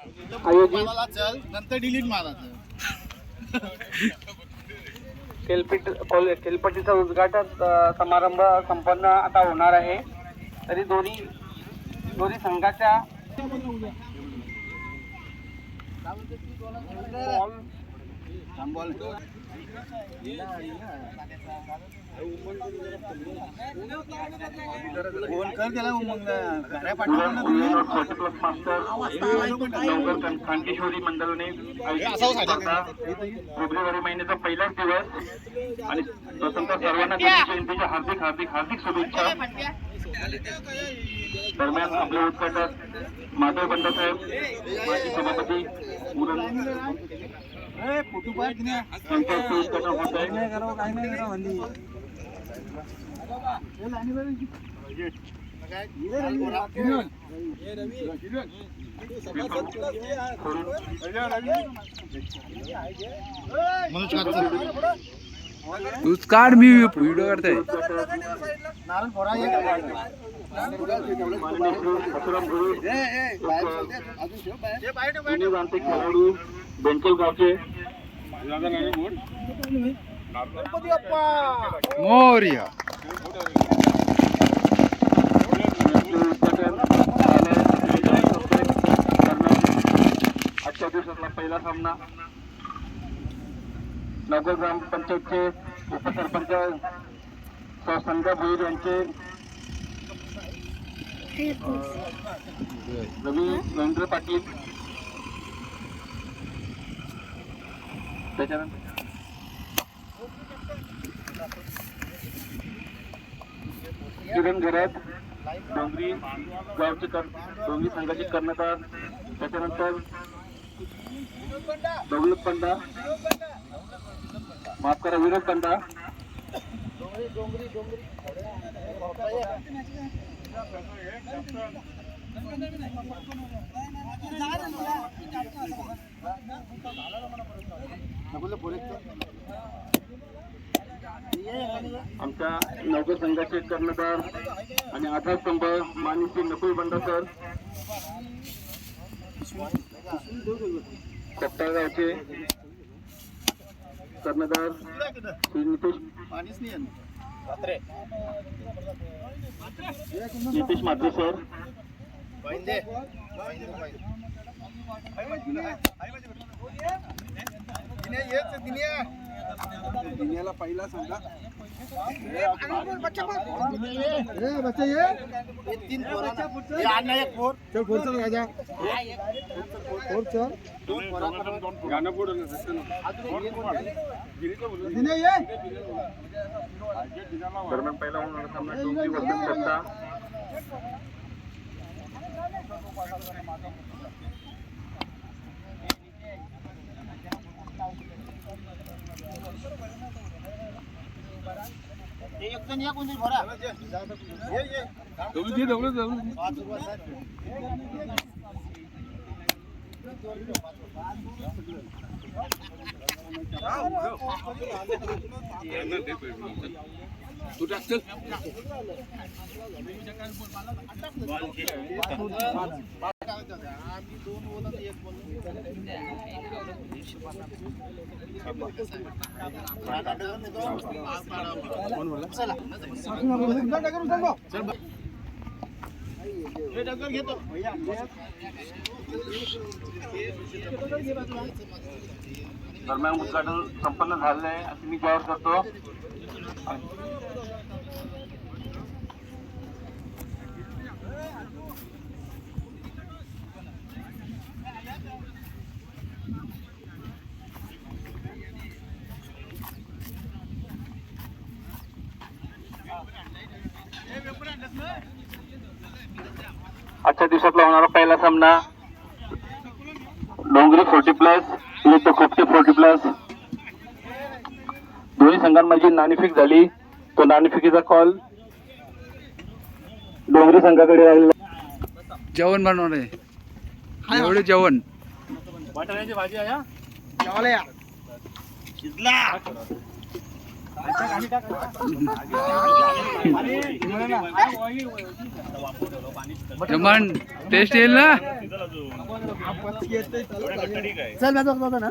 आयोजित चल नंतर डिलीट मारायचं. खेलपट्टीचा उद्घाटन समारंभ संपन्न आता होणार आहे. तरी दोन्ही संघाच्या खानकेश्वरी मंडळाने फेब्रुवारी महिन्याचा पहिलाच दिवस आणि प्रथमतः सर्वांना जयंतीच्या हार्दिक हार्दिक हार्दिक शुभेच्छा. दरम्यान आपले उद्घाटक माधव बंडसाहेब, माजी सभापती तूच काढ, मी व्हिडिओ करताय. खेळाडू बेंचल गावचे मोरया आजच्या दिवसातला पहिला सामना नगर ग्रामपंचायतचे उपसरपंच संध्या भोईर यांचे रवी रवींद्र पाटील, त्याच्यानंतर किरण घरात डोंगरी गावचे डोंगरी संघाचे कर्णधार, त्याच्यानंतर दौलत पंडा, माफ करा विरोध पंडा, आमच्या नगर संघाचे कर्णधार आणि आधारस्तंभ मानसी नकुल बंडासर, कोपटाळगावचे कर्णधार श्री नितेश म्हात्रे सर, दिन्याला पहिला सांगा. दरम्यान पहिला होणारा सामना डोंगरी वर्धन करता एक जण या कोणी भरा तू टाक चल. दरम्यान उद्घाटन संपन्न झालेलं आहे असं मी जाहीर करतो. आजच्या दिवसातला होणारा पहिला सामना डोंगरी 40+ विरुद्ध खोपटे 40+. दोन्ही संघांमध्ये नाणेफेक झाली. तो नाणेफेकीचा कॉल डोंगरी संघाकडे राहिला. जेवण बनवणार आहे, एवढे जेवण. वाटाण्याची भाजी आहे. जेवायला या. शिजला. जमान टेस्ट येईल ना. चल माझं होतं ना